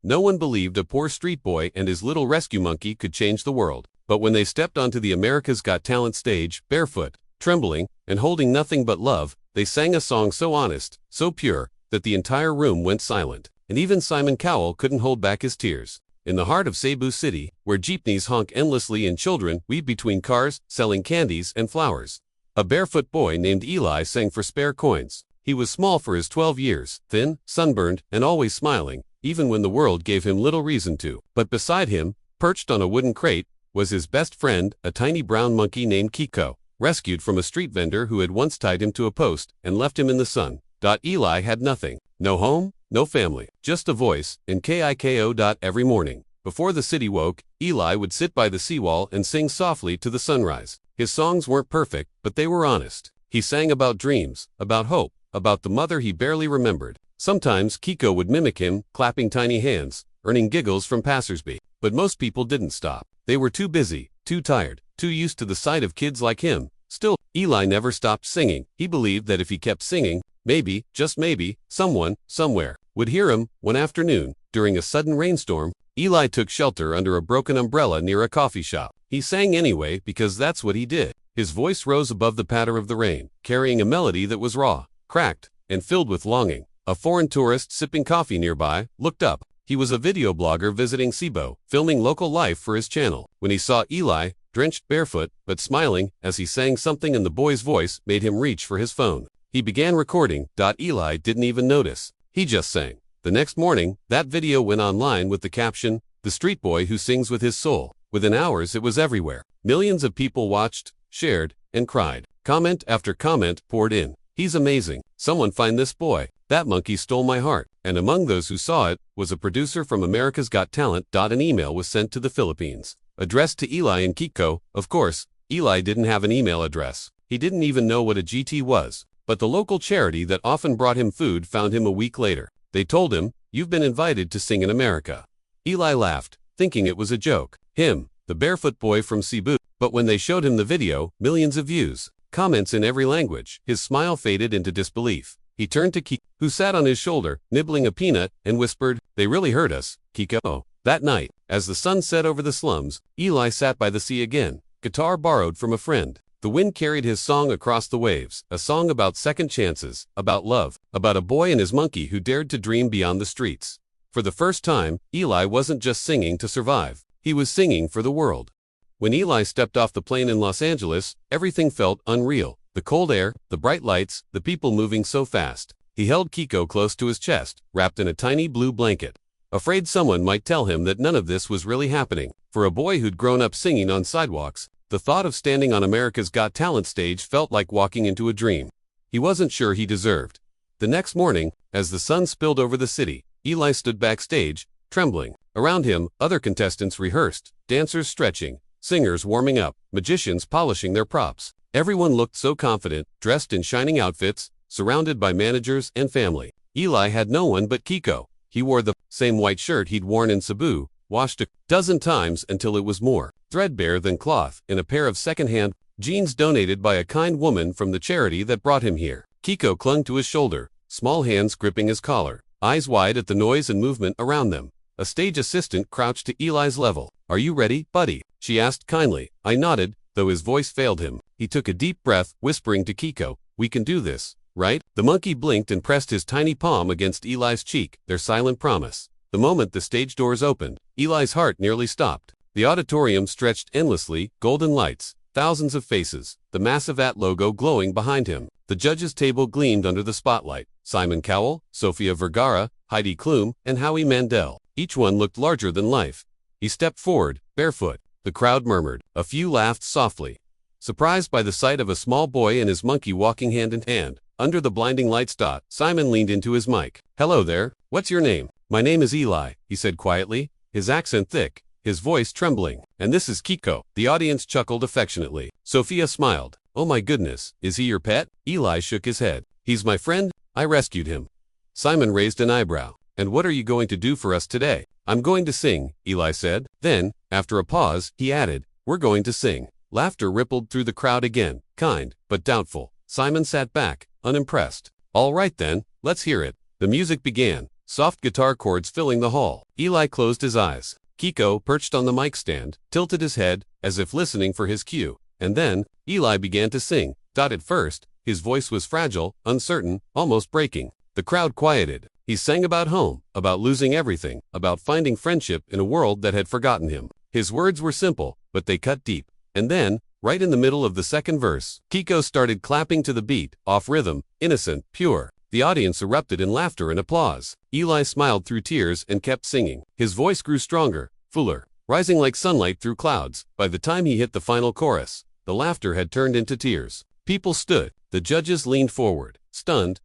No one believed a poor street boy and his little rescue monkey could change the world. But when they stepped onto the America's Got Talent stage, barefoot, trembling, and holding nothing but love, they sang a song so honest, so pure, that the entire room went silent. And even Simon Cowell couldn't hold back his tears. In the heart of Cebu City, where jeepneys honk endlessly and children weave between cars, selling candies and flowers, a barefoot boy named Eli sang for spare coins. He was small for his 12 years, thin, sunburned, and always smiling, even when the world gave him little reason to. But beside him, perched on a wooden crate, was his best friend, a tiny brown monkey named Kiko, rescued from a street vendor who had once tied him to a post and left him in the sun. Eli had nothing. No home, no family, just a voice, and Kiko. Every morning, before the city woke, Eli would sit by the seawall and sing softly to the sunrise. His songs weren't perfect, but they were honest. He sang about dreams, about hope, about the mother he barely remembered. Sometimes Kiko would mimic him, clapping tiny hands, earning giggles from passersby. But most people didn't stop. They were too busy, too tired, too used to the sight of kids like him. Still, Eli never stopped singing. He believed that if he kept singing, maybe, just maybe, someone, somewhere, would hear him. One afternoon, during a sudden rainstorm, Eli took shelter under a broken umbrella near a coffee shop. He sang anyway because that's what he did. His voice rose above the patter of the rain, carrying a melody that was raw, cracked, and filled with longing. A foreign tourist sipping coffee nearby looked up. He was a video blogger visiting Cebu, filming local life for his channel. When he saw Eli, drenched barefoot, but smiling, as he sang something in the boy's voice made him reach for his phone. He began recording. Eli didn't even notice. He just sang. The next morning, that video went online with the caption, "The street boy who sings with his soul." Within hours it was everywhere. Millions of people watched, shared, and cried. Comment after comment poured in. "He's amazing. Someone find this boy. That monkey stole my heart." And among those who saw it was a producer from America's Got Talent. An email was sent to the Philippines, addressed to Eli and Kiko. Of course, Eli didn't have an email address. He didn't even know what a GT was. But the local charity that often brought him food found him a week later. They told him, "You've been invited to sing in America." Eli laughed, thinking it was a joke. Him, the barefoot boy from Cebu. But when they showed him the video, millions of views, comments in every language, his smile faded into disbelief. He turned to Kiko, who sat on his shoulder, nibbling a peanut, and whispered, "They really heard us, Kiko." That night, as the sun set over the slums, Eli sat by the sea again, guitar borrowed from a friend. The wind carried his song across the waves, a song about second chances, about love, about a boy and his monkey who dared to dream beyond the streets. For the first time, Eli wasn't just singing to survive. He was singing for the world. When Eli stepped off the plane in Los Angeles, everything felt unreal. The cold air, the bright lights, the people moving so fast. He held Kiko close to his chest, wrapped in a tiny blue blanket, afraid someone might tell him that none of this was really happening. For a boy who'd grown up singing on sidewalks, the thought of standing on America's Got Talent stage felt like walking into a dream he wasn't sure he deserved. The next morning, as the sun spilled over the city, Eli stood backstage, trembling. Around him, other contestants rehearsed, dancers stretching, singers warming up, magicians polishing their props. Everyone looked so confident, dressed in shining outfits, surrounded by managers and family. Eli had no one but Kiko. He wore the same white shirt he'd worn in Cebu, washed a dozen times until it was more threadbare than cloth, in a pair of second-hand jeans donated by a kind woman from the charity that brought him here. Kiko clung to his shoulder, small hands gripping his collar, eyes wide at the noise and movement around them. A stage assistant crouched to Eli's level. "Are you ready, buddy?" she asked kindly. I nodded, though his voice failed him. He took a deep breath, whispering to Kiko, "We can do this, right?" The monkey blinked and pressed his tiny palm against Eli's cheek, their silent promise. The moment the stage doors opened, Eli's heart nearly stopped. The auditorium stretched endlessly, golden lights, thousands of faces, the massive AT logo glowing behind him. The judges' table gleamed under the spotlight. Simon Cowell, Sofia Vergara, Heidi Klum, and Howie Mandel. Each one looked larger than life. He stepped forward, barefoot. The crowd murmured. A few laughed softly, surprised by the sight of a small boy and his monkey walking hand in hand. Under the blinding lights, Simon leaned into his mic. "Hello there, what's your name?" "My name is Eli," he said quietly, his accent thick, his voice trembling. "And this is Kiko." The audience chuckled affectionately. Sophia smiled. "Oh my goodness, is he your pet?" Eli shook his head. "He's my friend, I rescued him." Simon raised an eyebrow. "And what are you going to do for us today?" "I'm going to sing," Eli said. Then, after a pause, he added, "We're going to sing." Laughter rippled through the crowd again, kind, but doubtful. Simon sat back, unimpressed. "All right then, let's hear it." The music began. soft guitar chords filling the hall. Eli closed his eyes. Kiko, perched on the mic stand, tilted his head, as if listening for his cue. And then, Eli began to sing. At first, his voice was fragile, uncertain, almost breaking. The crowd quieted. He sang about home, about losing everything, about finding friendship in a world that had forgotten him. His words were simple, but they cut deep. And then, right in the middle of the second verse, Kiko started clapping to the beat, off rhythm, innocent, pure. The audience erupted in laughter and applause. Eli smiled through tears and kept singing. His voice grew stronger, fuller, rising like sunlight through clouds. By the time he hit the final chorus, the laughter had turned into tears. People stood. The judges leaned forward, stunned.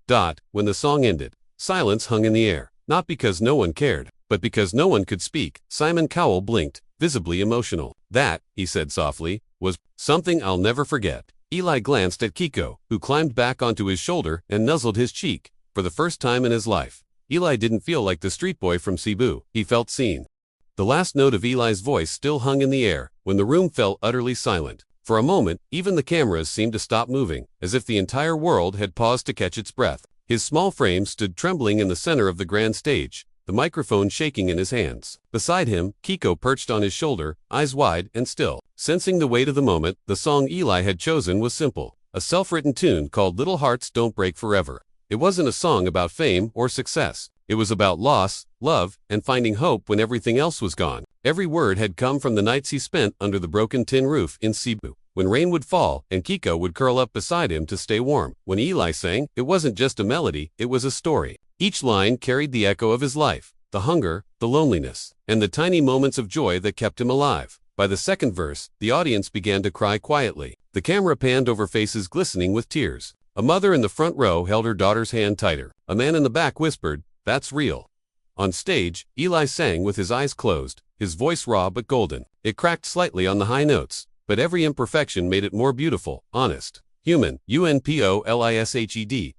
When the song ended, silence hung in the air. Not because no one cared, but because no one could speak. Simon Cowell blinked, visibly emotional. That, he said softly, was something I'll never forget. Eli glanced at Kiko, who climbed back onto his shoulder and nuzzled his cheek. For the first time in his life, Eli didn't feel like the street boy from Cebu. He felt seen. The last note of Eli's voice still hung in the air when the room fell utterly silent. For a moment, even the cameras seemed to stop moving, as if the entire world had paused to catch its breath. His small frame stood trembling in the center of the grand stage, the microphone shaking in his hands. Beside him, Kiko perched on his shoulder, eyes wide and still. Sensing the weight of the moment, the song Eli had chosen was simple. A self-written tune called Little Hearts Don't Break Forever. It wasn't a song about fame or success. It was about loss, love, and finding hope when everything else was gone. Every word had come from the nights he spent under the broken tin roof in Cebu, when rain would fall and Kiko would curl up beside him to stay warm. When Eli sang, it wasn't just a melody, it was a story. Each line carried the echo of his life, the hunger, the loneliness, and the tiny moments of joy that kept him alive. By the second verse, the audience began to cry quietly. The camera panned over faces glistening with tears. A mother in the front row held her daughter's hand tighter. A man in the back whispered, "That's real." On stage, Eli sang with his eyes closed, his voice raw but golden. It cracked slightly on the high notes, but every imperfection made it more beautiful, honest, human. UNPOLISHED.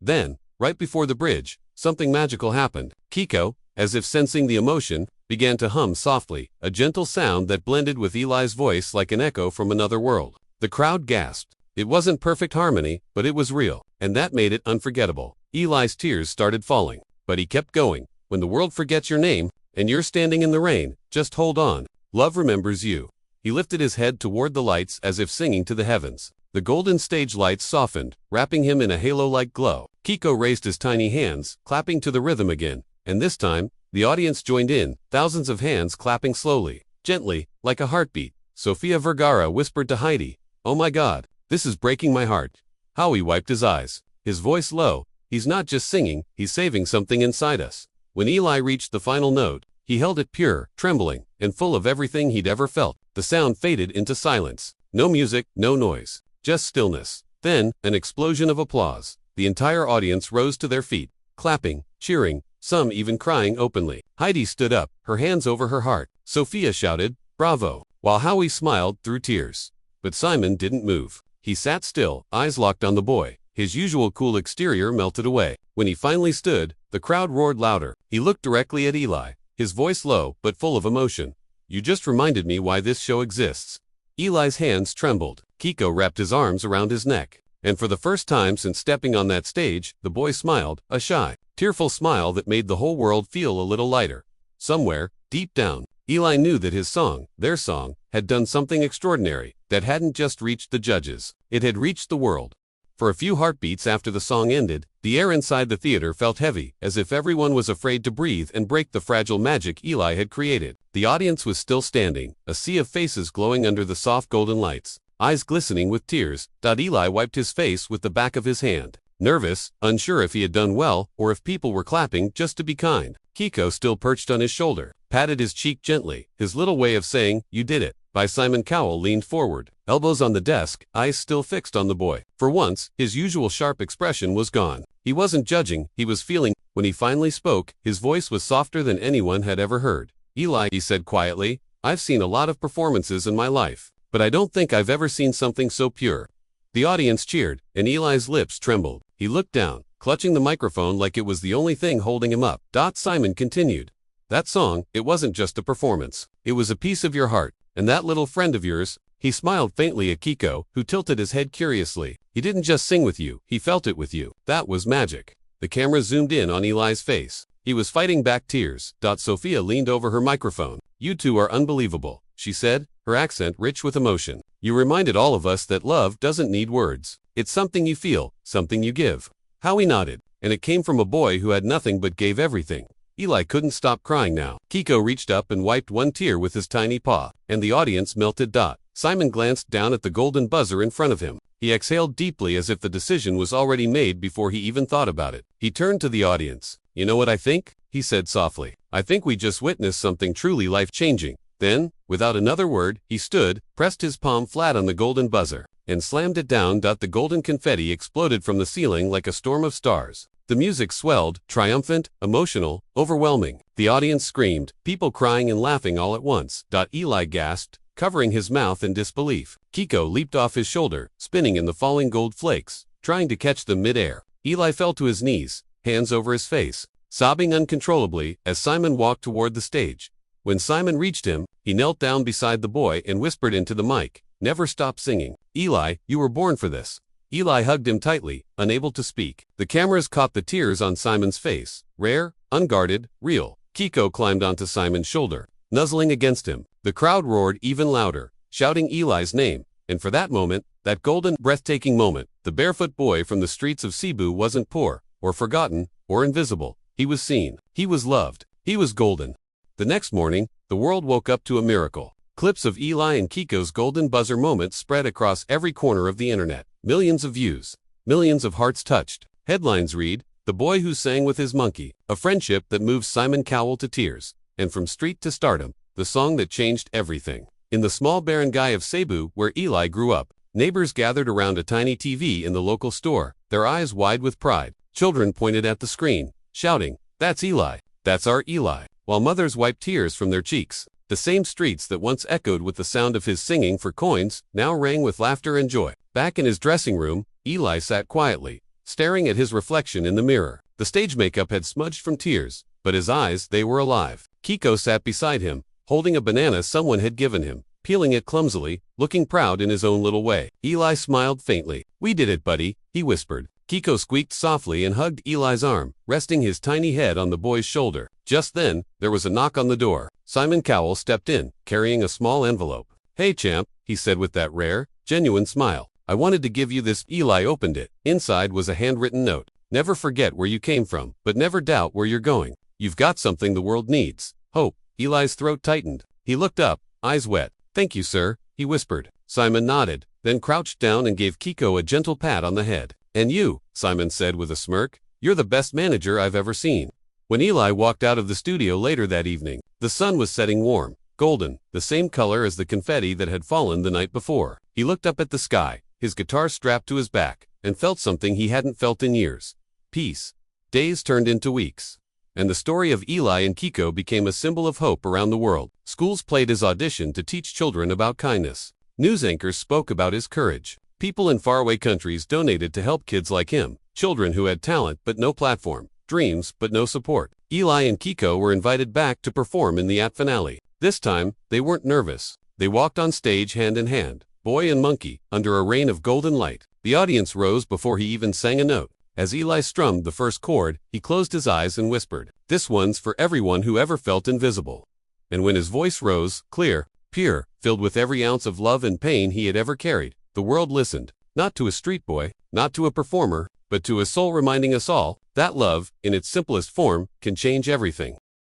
Then, right before the bridge, something magical happened. Kiko, as if sensing the emotion, began to hum softly, a gentle sound that blended with Eli's voice like an echo from another world. The crowd gasped. It wasn't perfect harmony, but it was real, and that made it unforgettable. Eli's tears started falling, but he kept going. When the world forgets your name, and you're standing in the rain, just hold on. Love remembers you. He lifted his head toward the lights as if singing to the heavens. The golden stage lights softened, wrapping him in a halo-like glow. Kiko raised his tiny hands, clapping to the rhythm again, and this time, the audience joined in, thousands of hands clapping slowly, gently, like a heartbeat. Sofia Vergara whispered to Heidi, "Oh my God, this is breaking my heart." Howie wiped his eyes, his voice low. "He's not just singing, he's saving something inside us." When Eli reached the final note, he held it pure, trembling, and full of everything he'd ever felt. The sound faded into silence. No music, no noise, just stillness. Then, an explosion of applause. The entire audience rose to their feet, clapping, cheering, some even crying openly. Heidi stood up, her hands over her heart. Sophia shouted, "Bravo," while Howie smiled through tears. But Simon didn't move. He sat still, eyes locked on the boy. His usual cool exterior melted away. When he finally stood, the crowd roared louder. He looked directly at Eli, his voice low but full of emotion. "You just reminded me why this show exists." Eli's hands trembled. Kiko wrapped his arms around his neck. And for the first time since stepping on that stage, the boy smiled, a shy, tearful smile that made the whole world feel a little lighter. Somewhere, deep down, Eli knew that his song, their song, had done something extraordinary, that hadn't just reached the judges. It had reached the world. For a few heartbeats after the song ended, the air inside the theater felt heavy, as if everyone was afraid to breathe and break the fragile magic Eli had created. The audience was still standing, a sea of faces glowing under the soft golden lights, eyes glistening with tears. Eli wiped his face with the back of his hand. Nervous, unsure if he had done well, or if people were clapping just to be kind. Kiko, still perched on his shoulder, patted his cheek gently, his little way of saying, "You did it." Simon Cowell leaned forward, elbows on the desk, eyes still fixed on the boy. For once, his usual sharp expression was gone. He wasn't judging, he was feeling. When he finally spoke, his voice was softer than anyone had ever heard. "Eli," he said quietly, "I've seen a lot of performances in my life, but I don't think I've ever seen something so pure." The audience cheered, and Eli's lips trembled. He looked down, clutching the microphone like it was the only thing holding him up. Simon continued, "That song, it wasn't just a performance. It was a piece of your heart. And that little friend of yours," he smiled faintly at Kiko, who tilted his head curiously. "He didn't just sing with you, he felt it with you. That was magic." The camera zoomed in on Eli's face. He was fighting back tears. Sophia leaned over her microphone. "You two are unbelievable," she said, her accent rich with emotion. "You reminded all of us that love doesn't need words. It's something you feel, something you give." Howie nodded, and it came from a boy who had nothing but gave everything. Eli couldn't stop crying now. Kiko reached up and wiped one tear with his tiny paw, and the audience melted. Simon glanced down at the golden buzzer in front of him. He exhaled deeply as if the decision was already made before he even thought about it. He turned to the audience. "You know what I think?" he said softly. "I think we just witnessed something truly life-changing." Then, without another word, he stood, pressed his palm flat on the golden buzzer, and slammed it down. The golden confetti exploded from the ceiling like a storm of stars. The music swelled, triumphant, emotional, overwhelming. The audience screamed, people crying and laughing all at once. Eli gasped, covering his mouth in disbelief. Kiko leaped off his shoulder, spinning in the falling gold flakes, trying to catch them mid-air. Eli fell to his knees, hands over his face, sobbing uncontrollably as Simon walked toward the stage. When Simon reached him, he knelt down beside the boy and whispered into the mic, "Never stop singing. Eli, you were born for this." Eli hugged him tightly, unable to speak. The cameras caught the tears on Simon's face. Rare, unguarded, real. Kiko climbed onto Simon's shoulder, nuzzling against him. The crowd roared even louder, shouting Eli's name. And for that moment, that golden, breathtaking moment, the barefoot boy from the streets of Cebu wasn't poor, or forgotten, or invisible. He was seen. He was loved. He was golden. The next morning, the world woke up to a miracle. Clips of Eli and Kiko's golden buzzer moment spread across every corner of the internet. Millions of views. Millions of hearts touched. Headlines read, "The boy who sang with his monkey." A friendship that moved Simon Cowell to tears. And from street to stardom, the song that changed everything. In the small barangay of Cebu, where Eli grew up, neighbors gathered around a tiny TV in the local store, their eyes wide with pride. Children pointed at the screen, shouting, "That's Eli. That's our Eli." While mothers wiped tears from their cheeks. The same streets that once echoed with the sound of his singing for coins now rang with laughter and joy. Back in his dressing room, Eli sat quietly, staring at his reflection in the mirror. The stage makeup had smudged from tears, but his eyes, they were alive. Kiko sat beside him, holding a banana someone had given him, peeling it clumsily, looking proud in his own little way. Eli smiled faintly. "We did it, buddy," he whispered. Kiko squeaked softly and hugged Eli's arm, resting his tiny head on the boy's shoulder. Just then, there was a knock on the door. Simon Cowell stepped in, carrying a small envelope. "Hey, champ," he said with that rare, genuine smile. "I wanted to give you this." Eli opened it. Inside was a handwritten note. "Never forget where you came from, but never doubt where you're going. You've got something the world needs. Hope." Eli's throat tightened. He looked up, eyes wet. "Thank you, sir," he whispered. Simon nodded, then crouched down and gave Kiko a gentle pat on the head. "And you," Simon said with a smirk, "you're the best manager I've ever seen." When Eli walked out of the studio later that evening, the sun was setting warm, golden, the same color as the confetti that had fallen the night before. He looked up at the sky, his guitar strapped to his back, and felt something he hadn't felt in years. Peace. Days turned into weeks. And the story of Eli and Kiko became a symbol of hope around the world. Schools played his Audition to teach children about kindness. News anchors spoke about his courage. People in faraway countries donated to help kids like him, children who had talent but no platform, dreams but no support. Eli and Kiko were invited back to perform in the AGT finale. This time, they weren't nervous. They walked on stage hand in hand, boy and monkey, under a rain of golden light. The audience rose before he even sang a note. As Eli strummed the first chord, he closed his eyes and whispered, "This one's for everyone who ever felt invisible." And when his voice rose, clear, pure, filled with every ounce of love and pain he had ever carried, the world listened, not to a street boy, not to a performer, but to a soul reminding us all that love, in its simplest form, can change everything.